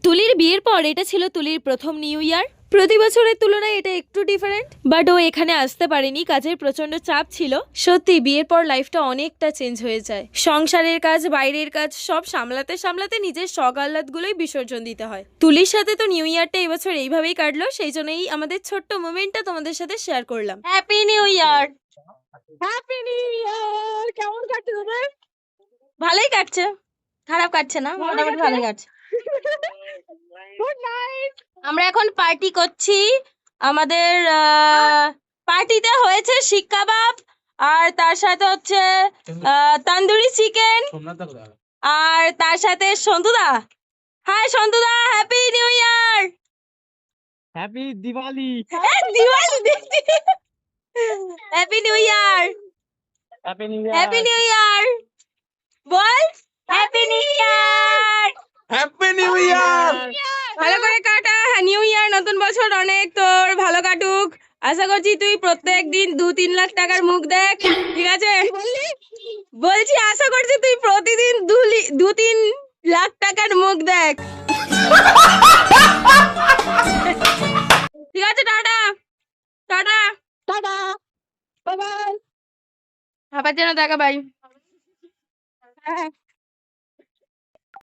তুলির বিয়ের পর এটা ছিল তুলির প্রথম নিউ ইয়ার। প্রতি বছরের তুলনায় এটা একটু ডিফারেন্ট, বাট ও এখানে আসতে পারেনি, কাজের প্রচন্ড চাপ ছিল। সত্যি বিয়ের পর লাইফটা অনেকটা চেঞ্জ হয়ে যায়। সংসারের কাজ, বাইরের কাজ সব সামলাতে সামলাতে নিজের শখ আহ্লাদগুলোই বিসর্জন দিতে হয়। তুলির সাথে তো নিউ ইয়ারটা এবছর এইভাবেই কাটলো, সেই জন্যই আমাদের ছোট্ট মোমেন্টটা তোমাদের সাথে শেয়ার করলাম। Happy new year. Happy new ইয়ার। কেমন কাটছে তোদের? ভালোই কাটছে, খারাপ কাটছে না, মোটামুটি ভালোই কাটছে। Good night. আমরা এখন পার্টি করছি। আমাদের পার্টিতে হয়েছে শিক কাবাব, আর তার সাথে হচ্ছে তন্দুরি চিকেন, আর তার সাথে সন্তুদা। হাই সন্তুদা, happy new year. Happy Diwali. Diwali দেখছি। Happy new year. Happy new happy new year বল। Happy new year. Happy new year. ভালো করে কাটা নিউ ইয়ার, নতুন বছর অনেক তোর ভালো কাটুক। আশা করছি তুই প্রত্যেক দিন 2-3 লাখ টাকার মুখ দেখ, ঠিক আছে? বলছি আশা করছি তুই প্রতিদিন 2-3 লাখ টাকার মুখ দেখ। ঠিক আছে, tata tata. Tata. Bye bye. আবার যেন দেখা, বাই। হ্যাঁ।